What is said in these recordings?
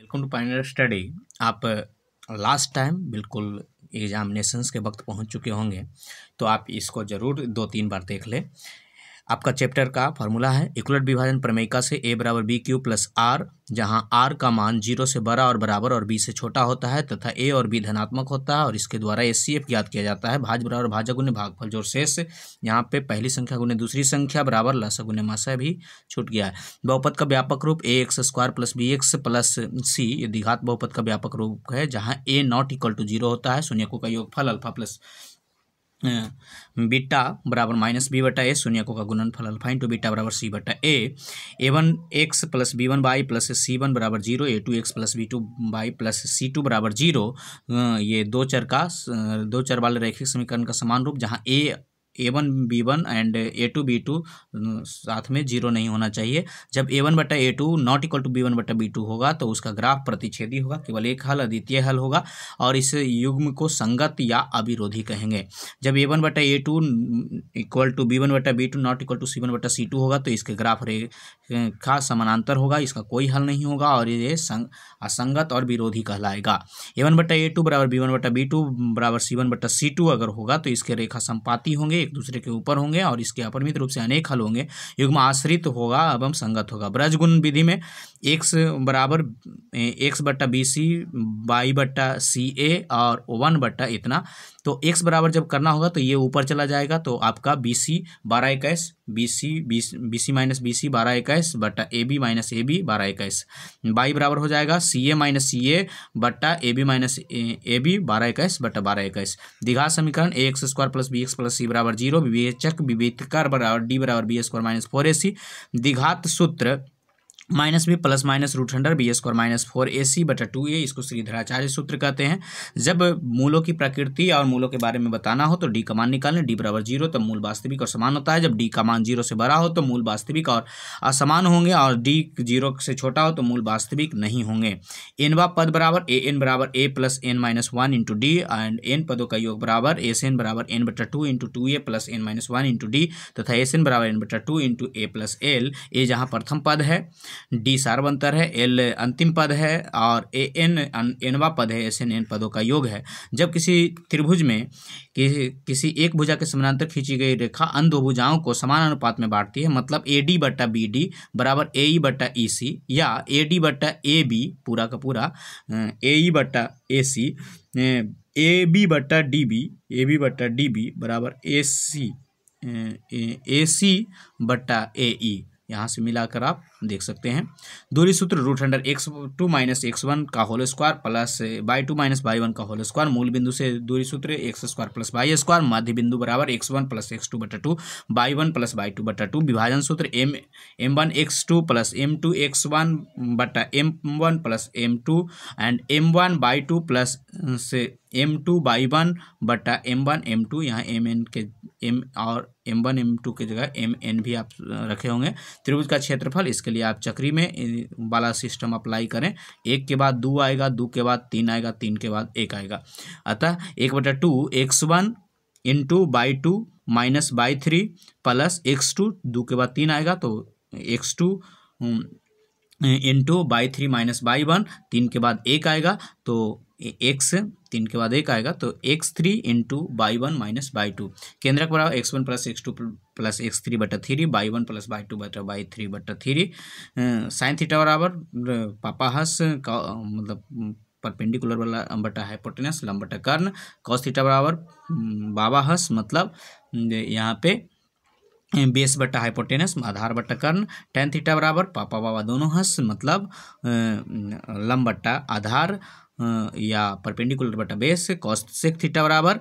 Welcome to Pioneer study. आप last time बिल्कुल examinations के वक्त पहुंच चुके होंगे, तो आप इसको ज़रूर 2-3 बार देख लें। आपका चैप्टर का फार्मूला है इक्वलेट विभाजन प्रमेयिका से a बराबर बी क्यू प्लस आर, जहां r का मान 0 से बड़ा और बराबर और b से छोटा होता है तथा a और b धनात्मक होता है और इसके द्वारा HCF ज्ञात किया जाता है। भाज्य बराबर भाजक गुने भागफल जोड़ शेष, यहाँ पे पहली संख्या गुने दूसरी संख्या बराबर लसागु गुने मासा भी छूट गया है। बहुपद का व्यापक रूप ax² plus bx plus c, ये द्विघात बहुपद का व्यापक रूप है जहाँ a नॉट इक्वल टू 0 होता है। शून्यकों का योगफल अल्फा प्लस बीटा बराबर माइनस बी बटा ए, शून्यकों का गुणनफल अल्फा इंटू बीटा बराबर सी बटा A one X plus B one Y plus C one बराबर 0, A two X plus B two Y plus C two बराबर 0। ये दो चर वाले रैखिक समीकरण का समान रूप, जहाँ a1 b1 and a2 b2 साथ में 0 नहीं होना चाहिए। जब a1 बटा a2 not equal to b1 बटा b2 होगा तो उसका ग्राफ प्रतिच्छेदी होगा, केवल एक हल अद्वितीय हल होगा और इस युग्म को संगत या अविरोधी कहेंगे। जब a1 बटा a2 इक्वल टू b1 बटा b2 not equal to c1 बटा c2 होगा तो इसके ग्राफ रेखा समानांतर होगा, इसका कोई हल नहीं होगा और ये असंगत और विरोधी कहलाएगा। a1 बटा a2 बराबर b1 बटा b2 बराबर c1 बटा c2 अगर होगा तो इसके रेखा संपाती होंगे, एक दूसरे के ऊपर होंगे और इसके अपरिमित रूप से अनेक हल होंगे। युग्म आश्रित होगा एवं संगत होगा। ब्रज गुण विधि में x बराबर x बटा बी सी, वाई बटा सी ए और 1 बटा इतना, तो x बराबर जब करना होगा तो ये ऊपर चला जाएगा, तो आपका B C 12 21 B C minus B C 12 21 बटा A B minus A B 12 21, Y बराबर हो जाएगा C A minus C A बटा A B minus A B 12 21 बटा 12 21। द्विघात समीकरण ax² plus B X plus C बराबर 0, विवेचक विवेतकर बराबर डी बराबर b² माइनस 4ac। द्विघात सूत्र minus B plus minus root under b² minus 4ac बटा 2a, इसको श्रीधराचार्य सूत्र कहते हैं। जब मूलों की प्रकृति और मूलों के बारे में बताना हो तो d का मान निकालने, d बराबर 0 तब मूल वास्तविक और समान होता है। जब d का मान 0 से बड़ा हो तो मूल वास्तविक और असमान होंगे और d 0 से छोटा हो तो मूल वास्तविक नहीं होंगे। nवा पद बराबर a plus n minus 1 into D and n पदों का योग बराबर sn बराबर n बटा 2 into 2a plus n minus 1 into D तथा sn बराबर n बटा 2 into a plus l। a जहाँ प्रथम पद है, डी सार्वंतर है, एल अंतिम पद है और ए एन एनवा पद है, एस एन एन पदों का योग है। जब किसी त्रिभुज में किसी एक भुजा के समानांतर खींची गई रेखा अन्य दो भुजाओं को समान अनुपात में बांटती है, मतलब ए डी बटा बी डी बराबर ए ई बटा ई सी या ए डी बटा ए बी पूरा का पूरा ए ई बटा ए सी, ए बी बटा डी बी बराबर ए सी बटा ए ई, यहाँ से मिलाकर आप देख सकते हैं। दूरी सूत्र root under x2 minus x1 का whole square plus y2 minus y1 का होल स्क्वायर। मूल बिंदु से दूरी सूत्र x² प्लस y², मध्य बिंदु बराबर x1 प्लस x2 बटा 2 y1 प्लस y2 बटा 2। विभाजन सूत्र m1 x2 plus m2 x1 बटा m1 plus m2 and m1 y2 plus से m2 y1 बटा m1 m2, यहाँ mn के m और m1 m2 की जगह mn भी आप रखे होंगे। त्रिभुज का क्षेत्रफल, इसके लिए आप चक्री में वाला सिस्टम अप्लाई करें, 1 के बाद 2 आएगा, 2 के बाद 3 आएगा, 3 के बाद 1 आएगा, अतः 1/2 x1 into y2 minus y3 plus x2, 2 के बाद 3 आएगा तो x2 into y3 minus y1, 3 के बाद 1 आएगा तो x, 3 के बाद 1 आएगा तो x3 into y1 minus y2। केंद्रक बराबर x1 plus x2 plus x3 बटा 3, y1 प्लस y2 बटा y3 बटा 3। साइन थीटा बराबर पापा हस का मतलब परपेंडिकुलर वाला बटा हाइपोटेनस लंब बटा कर्ण। कॉस थीटा बराबर बाबा हस मतलब यहाँ पे बेस बटा हाइपोटेनस आधार बटा कर्ण। टेन थीटा बराबर पापा बाबा दोनों हंस मतलब लंब बटा आधार या परपेंडिकुलर बटा बेस। कॉस सेक थीटा बराबर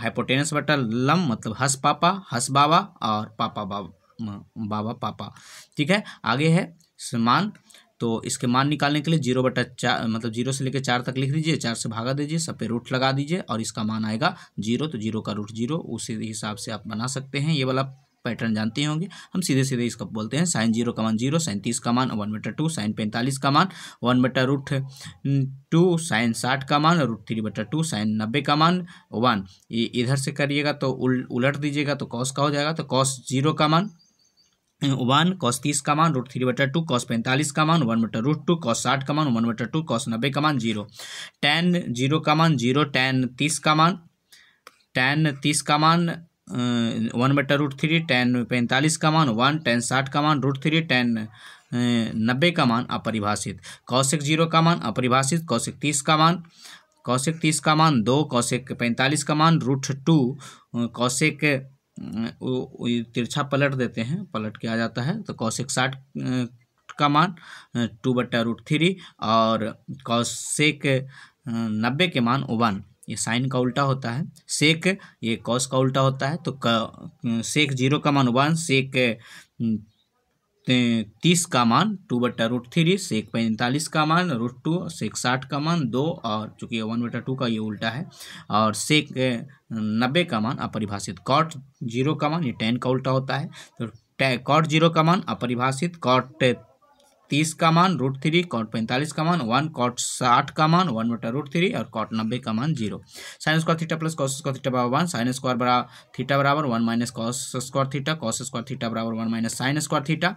हाइपोटेनस बटा लंब मतलब हंस पापा हंस बाबा और पापा बाबा पापा। ठीक है, आगे है मान, तो इसके मान निकालने के लिए 0/4 मतलब 0 से लेकर 4 तक लिख दीजिए, 4 से भागा दीजिए, सब पे रूट लगा दीजिए और इसका मान आएगा 0, तो 0 का रूट 0, उसी हिसाब से आप बना सकते हैं। ये वाला पैटर्न जानते होंगे, हम सीधे सीधे इसका बोलते हैं। साइन 0 का मान 0, साइन 30 का मान 1/2, साइन 45 का मान 1/√2, साइन 60 का मान √3/2, साइन 90 का मान 1। इधर से करिएगा तो उलट दीजिएगा तो कॉस का हो जाएगा, तो कॉस 0 का मान 1 cos 30 का मान √3/2, cos 45 का मान 1/√2, cos 60 का मान 1/2, cos 90 का मान 0, tan 0 का मान 0, tan 30 का मान 1/√3, tan 45 का मान 1, tan 60 का मान √3, tan 90 का मान अपरिभाषित, cosec 0 का मान अपरिभाषित, cosec 30 का मान 2, cosec 45 का मान √2, cosec तिरछा पलट देते हैं, पलट के आ जाता है, तो cosec 60 का मान 2/√3 और cosec 90 के मान 1। ये साइन का उल्टा होता है, सेक ये कॉस का उल्टा होता है, तो सेक 0 का मान 1, सेक 30 का मान 2/√3, सेक 45 का मान √2, सेक 60 का मान 2, और चूंकि 1/2 का ये उल्टा है, और सेक 90 का मान अपरिभाषित, कॉट 0 का मान ये tan का उल्टा होता है, तो कॉट 0 का मान अपरिभाषित, कॉट 30 का मान √3, कॉट 45 का मान 1, कॉट 60 का मान 1/√3 और कॉट 90 का मान 0। Sine square theta plus cos square theta बराबर 1, साइन स्क्वायर बराबर थीटा बराबर 1 minus cos square theta, cos square theta बराबर 1 minus sine square theta,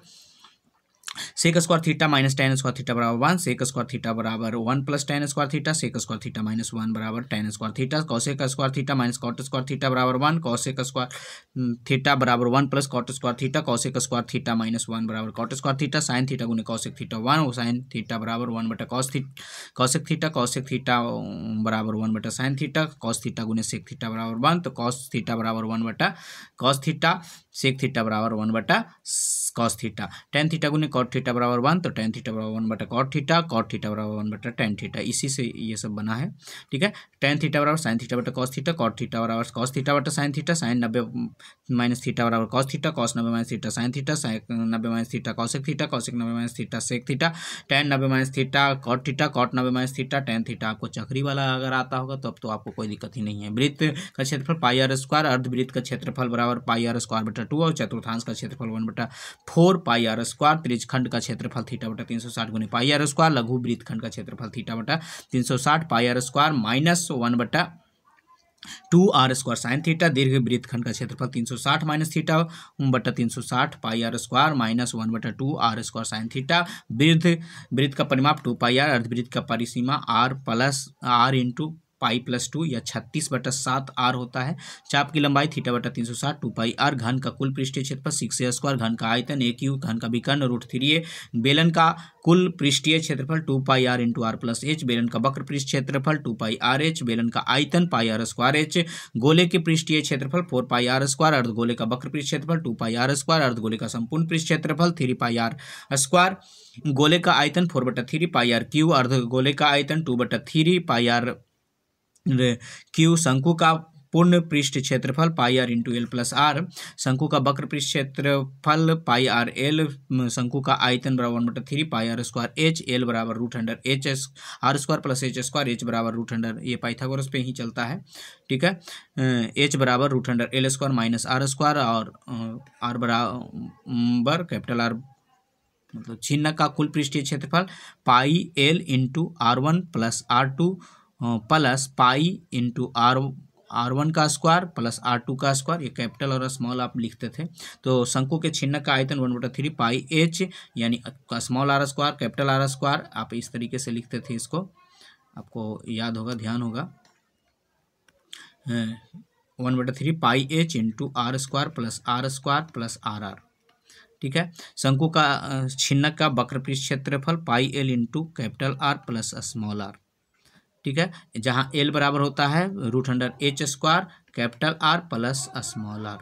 sec square theta minus tan square theta बराबर 1, सेक स्क्वायर थीटा बराबर 1 plus tan square theta, sec square theta minus 1 बराबर tan square theta, cosec square theta minus cot square theta बराबर 1, cosec square theta बराबर 1 plus cot square theta, cosec square theta minus 1 बराबर cot square theta, sine theta गुने cosec theta 1, और sine theta बराबर 1/cos cosec theta बराबर 1/साइन theta, cos theta गुने sec theta बराबर 1, तो कॉस थीटा बराबर 1/cos थीटा, सेक थीटा बराबर 1/cos थीटा, tan थीटा गुने कॉट थीटा बराबर 1, तो tan थीटा बराबर 1/cot थीटा, कॉट थीटा बराबर 1/tan थीटा, इसी से ये सब बना है। ठीक है, tan थीटा बराबर साइन थीटा बटा कॉस थीटा, कॉट थीटा बराबर कॉस थीटा बटा sine theta, sine 90 minus theta बराबर cos theta, cos 90 minus theta sine theta, sine 90 minus theta cosec theta, cosec 90 minus theta sec theta, tan 90 minus theta cot theta, cot 90 minus theta tan theta. आपको चक्री वाला अगर आता होगा तो अब तो आपको कोई दिक्कत ही नहीं है। वृत्त का क्षेत्रफल πr², अर्धवृत्त का क्षेत्रफल बराबर πr²/2, और चतुर्थांश का क्षेत्रफल 1/4 πr², त्रिज्यखंड का क्षेत्रफल थीटा बटा 360 गुने πr², लघु वृत्तखंड का क्षेत्रफल थीटा बटा 360 πr² minus 1/2r² sine theta, दीर्घ वृत्तखंड का क्षेत्रफल 360 माइनस थीटा बटा 360 πr² minus 1/2r² sine theta, वृत्त का परिमाप 2πr, अर्धवृत्त का परिसीमा r plus r into pi plus 2 या 36/7 होता है, चाप की लंबाई थीटा बटा 360 2πr, घन का कुल पृष्ठीय क्षेत्रफल 6a², घन का आयतन aq, घन का विकर्ण √3a, बेलन का कुल पृष्ठीय क्षेत्रफल 2πr into r plus h, बेलन का वक्र पृष्ठ क्षेत्रफल 2πrh, बेलन का आयतन πr²h, गोले के पृष्ठीय क्षेत्रफल 4πr², अर्धगोले का वक्र पृष्ठ क्षेत्रफल 2πr², अर्धगोले का संपूर्ण पृष्ठ क्षेत्रफल 3πr², गोले का आयतन 4/3πr3, अर्धगोले का आयतन 2/3πr क्यू, शंकु का पूर्ण पृष्ठ क्षेत्रफल πr into L plus are, शंकु का वक्र पृष्ठ क्षेत्रफल πr/l, शंकु का आयतन बराबर 1/3πr²h, एल बराबर √h r² plus h², h बराबर √, ये पाइथागोरस पे ही चलता है। ठीक है, h बराबर √l² माइनस r², और r बराबर कैपिटल R मतलब छिन्न का कुल पृष्ठीय क्षेत्रफल πl into r1 plus r2 plus pi into r1 का स्क्वायर प्लस r2 का स्क्वायर, ये कैपिटल और स्मॉल आप लिखते थे। तो शंकु के छिन्न का आयतन 1/3πh यानी स्मॉल r² कैपिटल r², आप इस तरीके से लिखते थे, इसको आपको याद होगा, ध्यान होगा, 1/3πh into r² plus r² plus r। ठीक है, शंकु का छिन्न का वक्र पृष्ठ क्षेत्रफल πl into capital R plus small r। ठीक है, जहां L बराबर होता है √h² capital R plus small r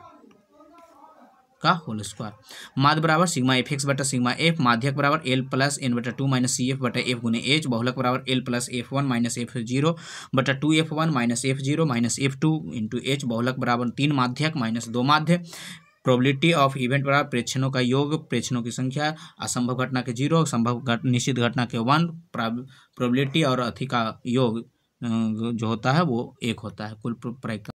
का होल स्क्वायर। माध्य बराबर सिग्मा fx बटा सिग्मा f, माध्यक बराबर L plus n/2 minus CF बटा f गुने h, बहुलक बराबर L plus f1 minus f0 बटा 2f1 minus f0 minus f2 into h, बहुलक बराबर 3 माध्यक माइनस 2 माध्य, प्रोबेबिलिटी ऑफ इवेंट बराबर प्रेक्षणों का योग, प्रेक्षणों की संख्या, असंभव घटना के 0, संभव निश्चित घटना के 1, प्रोबेबिलिटी और अथी का योग जो होता है वो 1 होता है, कुल प्रायिकता